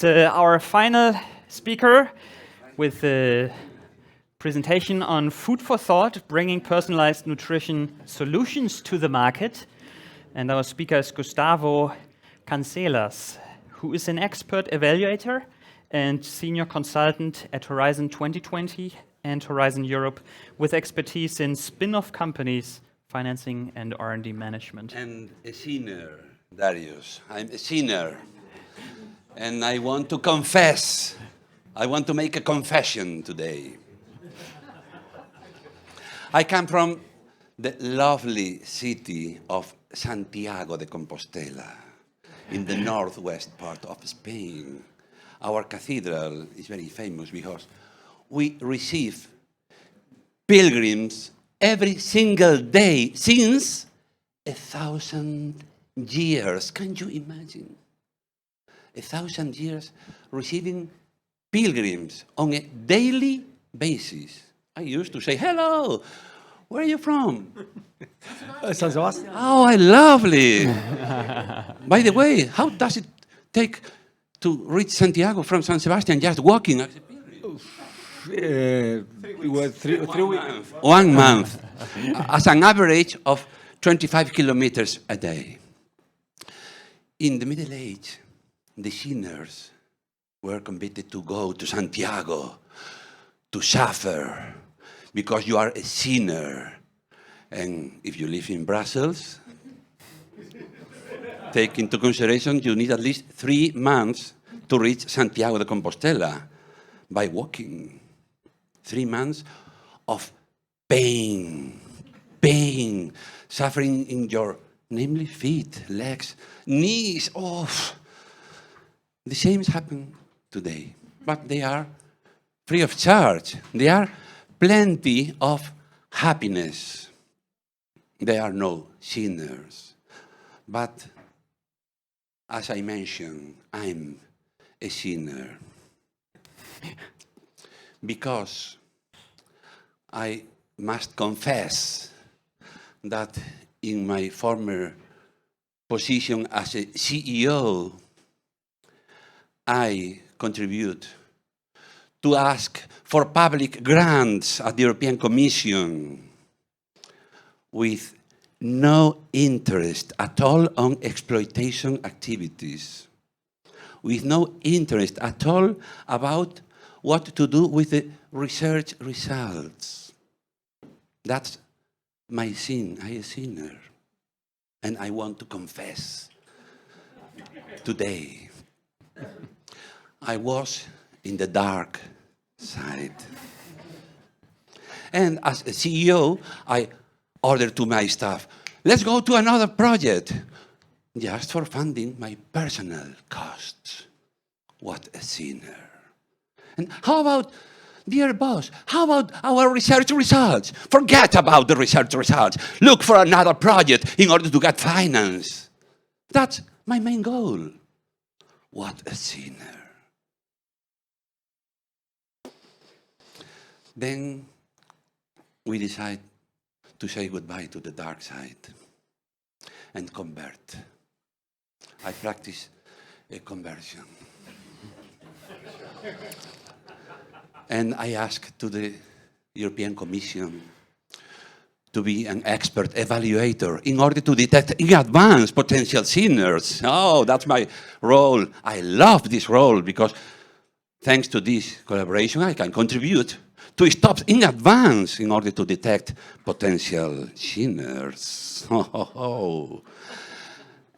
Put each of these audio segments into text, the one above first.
Our final speaker with a presentation on food for thought, bringing personalized nutrition solutions to the market. And our speaker is Gustavo Cancelas, who is an expert evaluator and senior consultant at Horizon 2020 and Horizon Europe with expertise in spin-off companies, financing and R&D management. And a sinner, Darius. I'm a sinner. And I want to confess. I want to make a confession today. I come from the lovely city of Santiago de Compostela in the northwest part of Spain. Our cathedral is very famous because we receive pilgrims every single day since 1,000 years. Can you imagine? 1,000 years receiving pilgrims on a daily basis. I used to say, hello, where are you from? San Sebastian. Oh, lovely. By the way, how does it take to reach Santiago from San Sebastian just walking? It was three weeks. 1 month, as an average of 25 kilometers a day. In the Middle Age, the sinners were committed to go to Santiago to suffer because you are a sinner. And if you live in Brussels, take into consideration you need at least 3 months to reach Santiago de Compostela by walking. 3 months of pain, suffering in your, namely feet, legs, knees, The same happen today, but they are free of charge. They are plenty of happiness. They are no sinners. But as I mentioned, I'm a sinner. Because I must confess that in my former position as a CEO, I contribute to ask for public grants at the European Commission with no interest at all on exploitation activities, with no interest at all about what to do with the research results. That's my sin. I'm a sinner. And I want to confess today. I was in the dark side. And as a CEO, I ordered to my staff, let's go to another project, just for funding my personal costs. What a sinner. And how about, dear boss, how about our research results? Forget about the research results. Look for another project in order to get finance. That's my main goal. What a sinner. Then we decide to say goodbye to the dark side and convert. I practice a conversion. And I ask to the European Commission to be an expert evaluator in order to detect in advance potential sinners. Oh, that's my role. I love this role because thanks to this collaboration, I can contribute to stop in advance in order to detect potential sinners.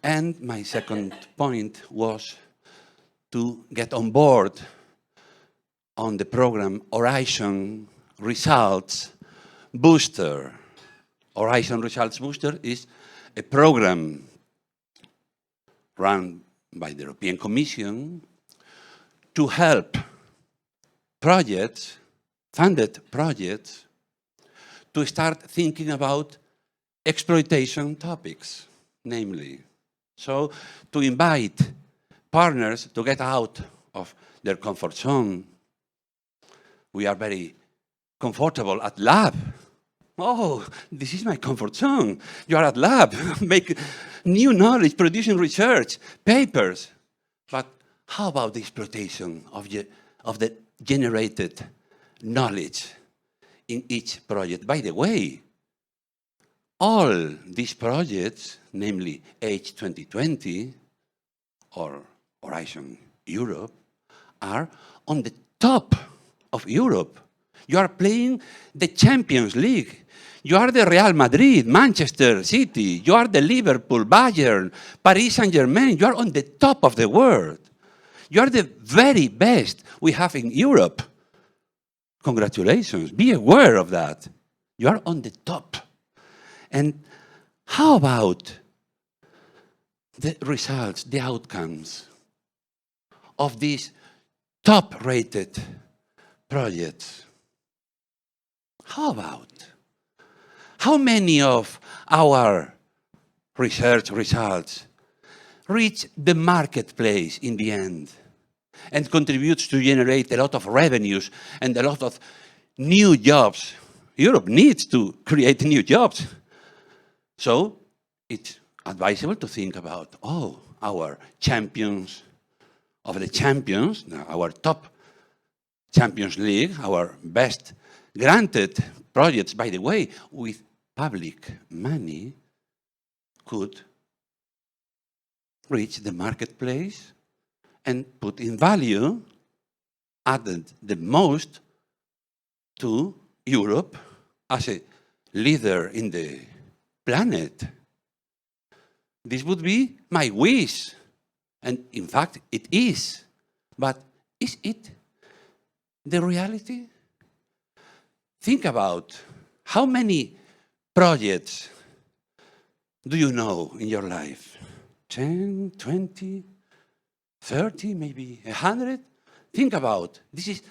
And my second point was to get on board on the program Horizon Results Booster. Horizon Results Booster is a program run by the European Commission to help projects, funded projects, to start thinking about exploitation topics, namely. So to invite partners to get out of their comfort zone. We are very comfortable at lab. Oh, this is my comfort zone. You are at lab, make new knowledge, producing research, papers. But how about the exploitation of the generated knowledge in each project? By the way, all these projects, namely H2020 or Horizon Europe, are on the top of Europe. You are playing the Champions League. You are the Real Madrid, Manchester City. You are the Liverpool, Bayern, Paris Saint-Germain. You are on the top of the world. You are the very best we have in Europe. Congratulations. Be aware of that. You are on the top. And how about the results, the outcomes of these top-rated projects? How about? How many of our research results reach the marketplace in the end and contributes to generate a lot of revenues and a lot of new jobs? Europe needs to create new jobs. So it's advisable to think about, our champions of the champions, our top Champions League, our best granted projects, by the way, with public money, could reach the marketplace and put in value, added the most to Europe as a leader in the planet. This would be my wish. And in fact, it is. But is it the reality? Think about how many projects do you know in your life? 10, 20, 30, maybe 100? Think about. This is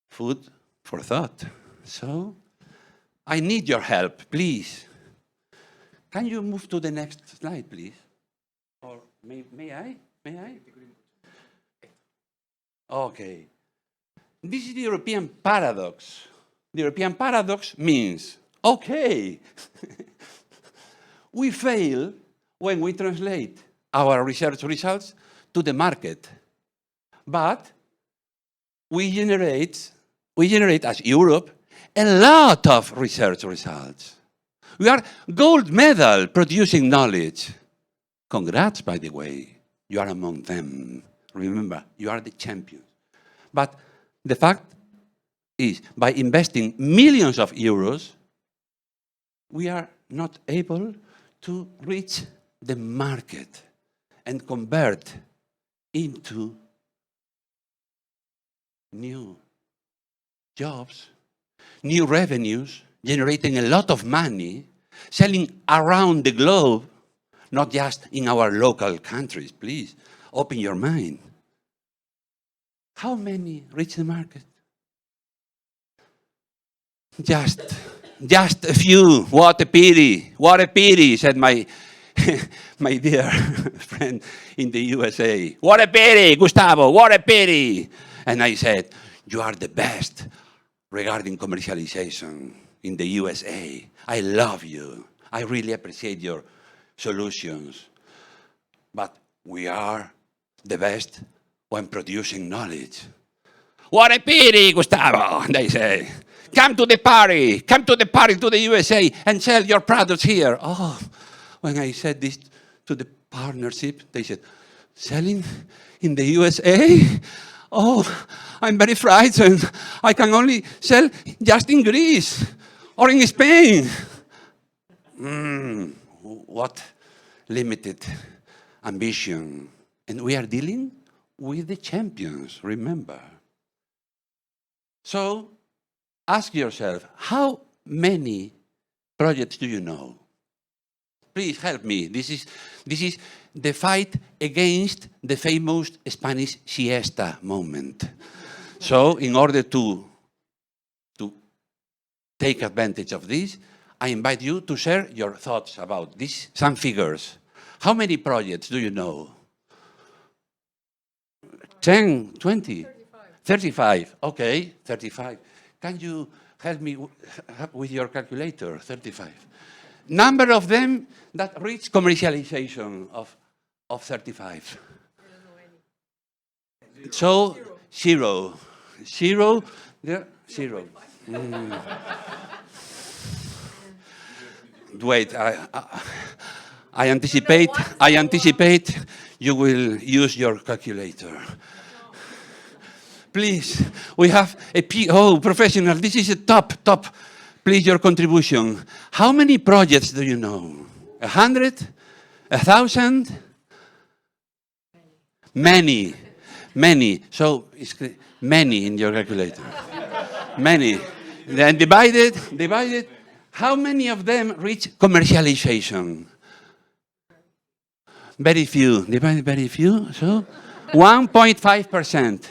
food for thought. So I need your help, please. Can you move to the next slide, please? Or may I? May I? Okay. This is the European paradox. The European paradox means, okay, we fail when we translate our research results to the market. But we generate as Europe a lot of research results. We are gold medal producing knowledge. Congrats, by the way. You are among them. Remember, you are the champions. But the fact is, by investing millions of euros, we are not able to reach the market and convert into new jobs, new revenues, generating a lot of money, selling around the globe, not just in our local countries. Please, open your mind. How many reach the market? Just a few. What a pity. What a pity, said my dear friend in the USA. What a pity, Gustavo, what a pity. And I said, you are the best regarding commercialization in the USA. I love you. I really appreciate your solutions. But we are the best when producing knowledge. What a pity, Gustavo, they say. Come to the party to the USA and sell your products here. Oh, when I said this to the partnership, they said, selling in the USA? Oh, I'm very frightened. I can only sell just in Greece or in Spain. What limited ambition. And we are dealing with the champions, remember. So, ask yourself, how many projects do you know? Please help me. This is the fight against the famous Spanish siesta moment. So, in order to take advantage of this, I invite you to share your thoughts about this, some figures. How many projects do you know? 10, 20? 35. Okay, 35. Can you help me with your calculator? 35. Number of them that reach commercialization of 35. So, zero. Zero, there, zero. Wait, I anticipate you will use your calculator. Please, we have a PO, professional. This is a top. Please, your contribution. How many projects do you know? 100? 1,000? Many. So, it's many in your calculator. Many. Then divided. How many of them reach commercialization? Very few. Divided very few. So, 1.5%.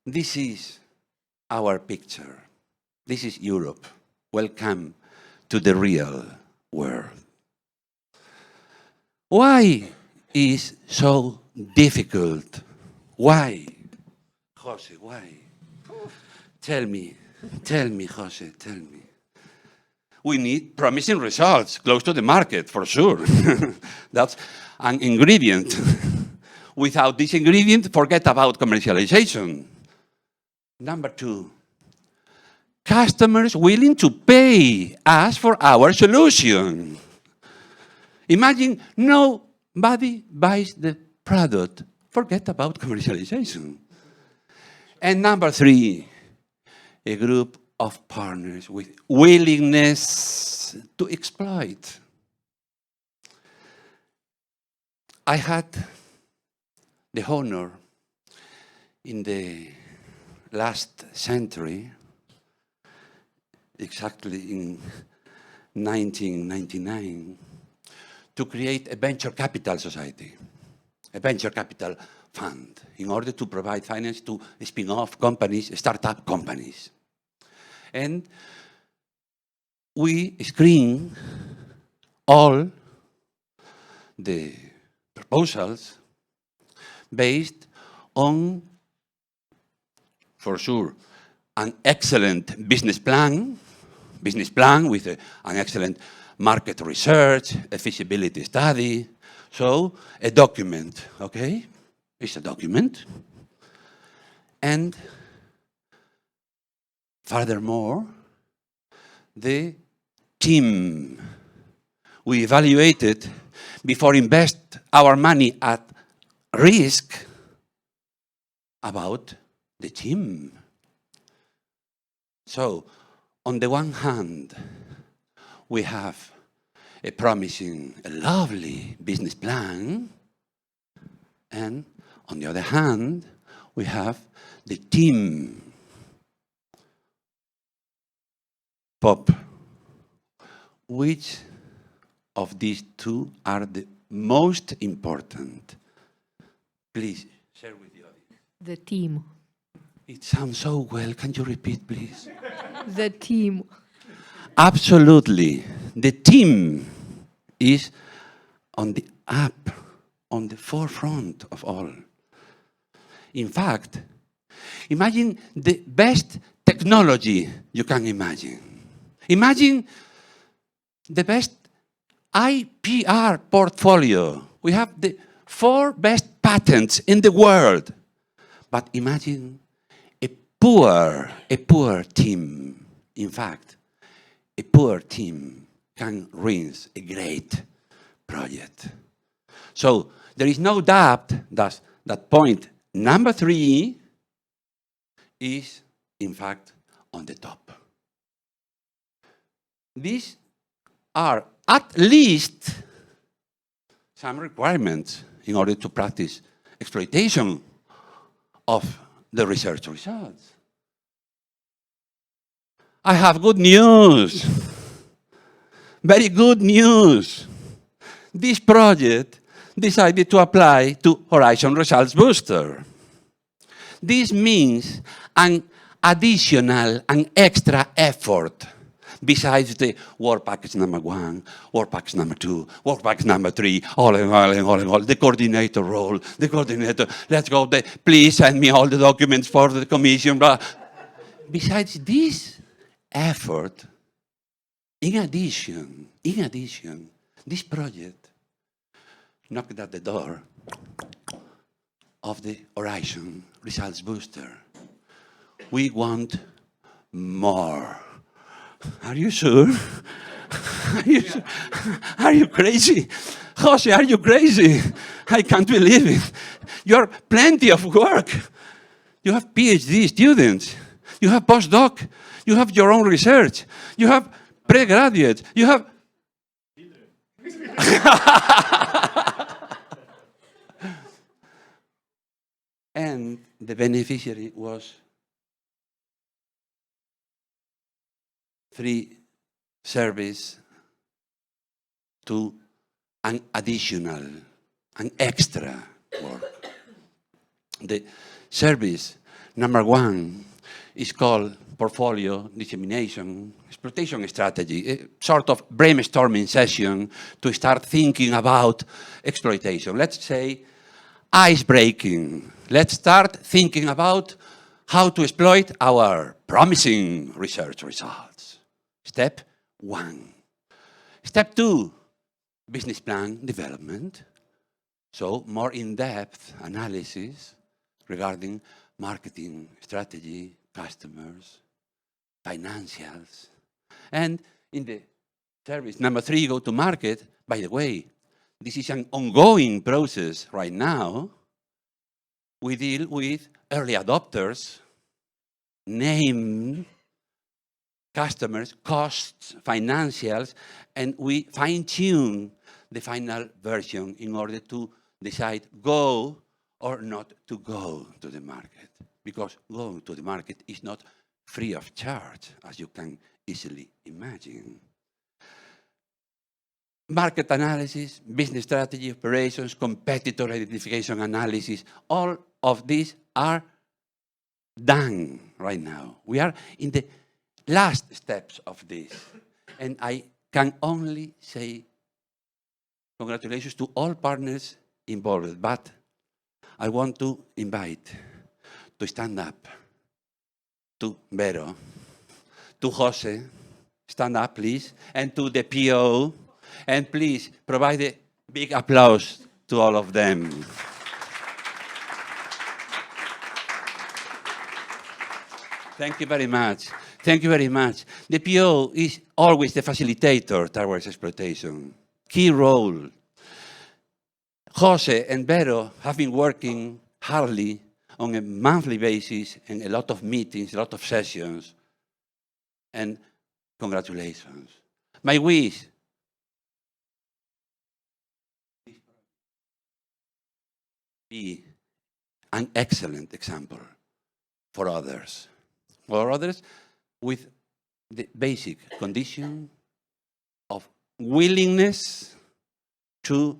This is our picture. This is Europe. Welcome to the real world. Why is so difficult? Why? Jose, why? Tell me, Jose, tell me. We need promising results, close to the market, for sure. That's an ingredient. Without this ingredient, forget about commercialization. Number 2, customers willing to pay us for our solution. Imagine nobody buys the product. Forget about commercialization. And number 3, a group of partners with willingness to exploit. I had the honor in the last century, exactly in 1999, to create a venture capital society, a venture capital fund, in order to provide finance to spin-off companies, startup companies. And we screen all the proposals based on, for sure, an excellent business plan with an excellent market research, a feasibility study. So, a document, okay? It's a document. And furthermore, the team we evaluated before invest our money at risk about the team. So, on the one hand, we have a promising, a lovely business plan, and on the other hand, we have the team. Pop, which of these two are the most important? Please, share with the audience. The team. It sounds so well. Can you repeat, please? The team. Absolutely. The team is on the forefront of all. In fact, imagine the best technology you can imagine. Imagine the best IPR portfolio. We have the 4 best patents in the world. But imagine a poor team. In fact, a poor team can ruin a great project. So there is no doubt that point number 3 is, in fact, on the top. These are at least some requirements in order to practice exploitation of the research results. I have good news. Very good news. This project decided to apply to Horizon Results Booster. This means an additional, an extra effort besides the work package number 1, work package number 2, work package number 3, all, the coordinator role, the coordinator, let's go, please send me all the documents for the commission, blah. Besides this effort, in addition, this project knocked at the door of the Horizon Results Booster. We want more. Are you sure? Are you crazy? Jose, are you crazy? I can't believe it. You have plenty of work. You have PhD students. You have postdoc. You have your own research. You have pre-graduates. You have... And the beneficiary was free service to an additional, an extra work. The service number 1 is called portfolio dissemination exploitation strategy, a sort of brainstorming session to start thinking about exploitation. Let's say ice breaking. Let's start thinking about how to exploit our promising research results. Step 1. Step 2, business plan development. So more in-depth analysis regarding marketing strategy, customers, financials. And in the service number 3, go to market. By the way, this is an ongoing process right now. We deal with early adopters, name customers, costs, financials, and we fine-tune the final version in order to decide go or not to go to the market. Because going to the market is not free of charge, as you can easily imagine. Market analysis, business strategy, operations, competitor identification analysis, all of these are done right now. We are in the last steps of this. And I can only say congratulations to all partners involved. But I want to invite to stand up to Vero, to Jose, stand up please, and to the PO, and please provide a big applause to all of them. Thank you very much. Thank you very much. The PO is always the facilitator towards exploitation. Key role. Jose and Vero have been working hardly on a monthly basis and a lot of meetings, a lot of sessions. And congratulations. My wish. Be an excellent example for others. For others with the basic condition of willingness to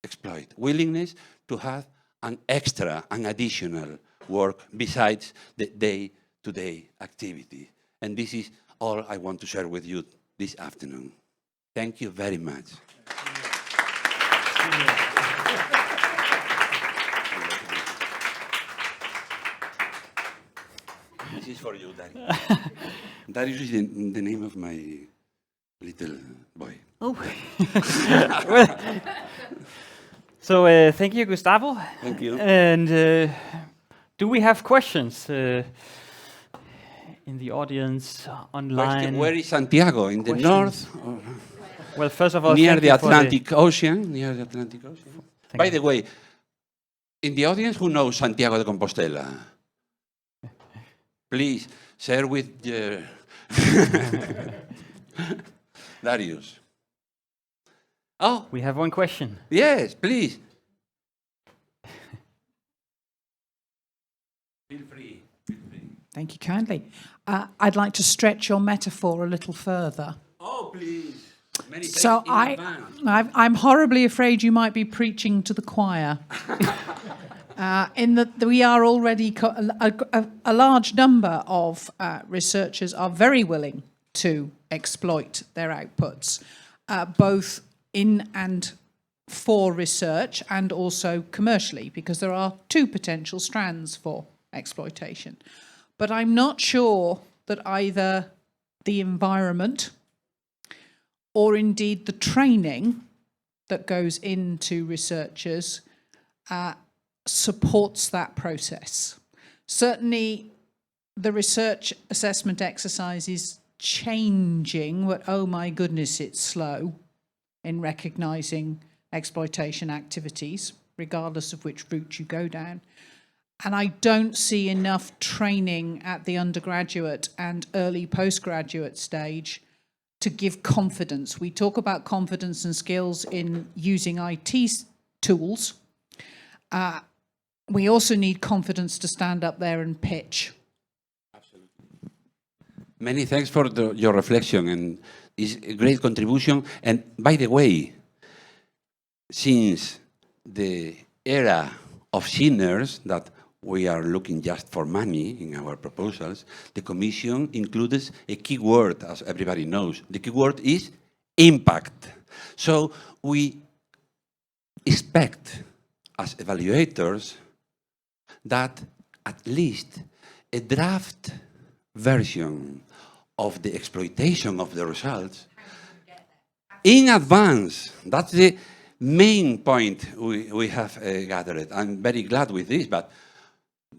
exploit, willingness to have an extra, an additional work besides the day-to-day activity. And this is all I want to share with you this afternoon. Thank you very much. This is for you, Darius. Darius is the name of my little boy. Oh. Well, so thank you, Gustavo. Thank you. And do we have questions in the audience, online? Where is Santiago? In the north? Or Well, first of all, near thank the you for Atlantic Ocean? Near the Atlantic Ocean. By you. the way, in the audience, who knows Santiago de Compostela? Please share with Darius. Oh, We have one question. yes, please. Feel free. Thank you kindly. I'd like to stretch your metaphor a little further. Oh, please. Many thanks So in advance. I'm horribly afraid you might be preaching to the choir. In that we are already, a large number of researchers are very willing to exploit their outputs, both in and for research and also commercially, because there are two potential strands for exploitation. But I'm not sure that either the environment or indeed the training that goes into researchers supports that process. Certainly, the research assessment exercise is changing, but oh my goodness, it's slow in recognising exploitation activities, regardless of which route you go down. And I don't see enough training at the undergraduate and early postgraduate stage to give confidence. We talk about confidence and skills in using IT tools. We also need confidence to stand up there and pitch. Many thanks for your reflection, and it's a great contribution. And by the way, since the era of sinners that we are looking just for money in our proposals, the Commission includes a key word, as everybody knows. The key word is impact. So we expect, as evaluators, that at least a draft version of the exploitation of the results in advance. That's the main point we have gathered. I'm very glad with this, but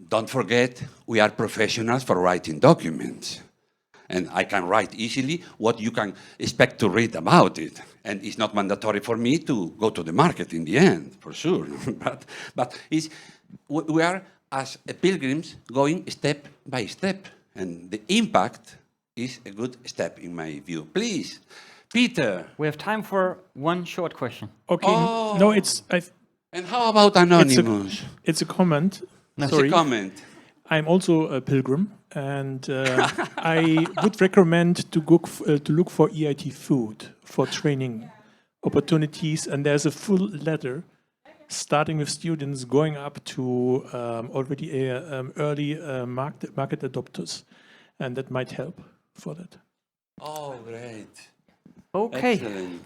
don't forget, we are professionals for writing documents. And I can write easily what you can expect to read about it. And it's not mandatory for me to go to the market in the end, for sure. but we are, as pilgrims, going step by step. And the impact is a good step, in my view. Please, Peter. We have time for one short question. Okay. Oh. No, it's And how about Anonymous? it's a comment. It's Sorry. a comment. I'm also a pilgrim, and I would recommend to look for EIT food for training opportunities. And there's a full ladder, starting with students going up to already early market adopters, and that might help for that. Oh, great. Okay. Excellent.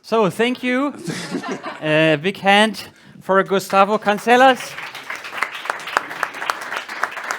So thank you. Big hand for Gustavo Cancelas.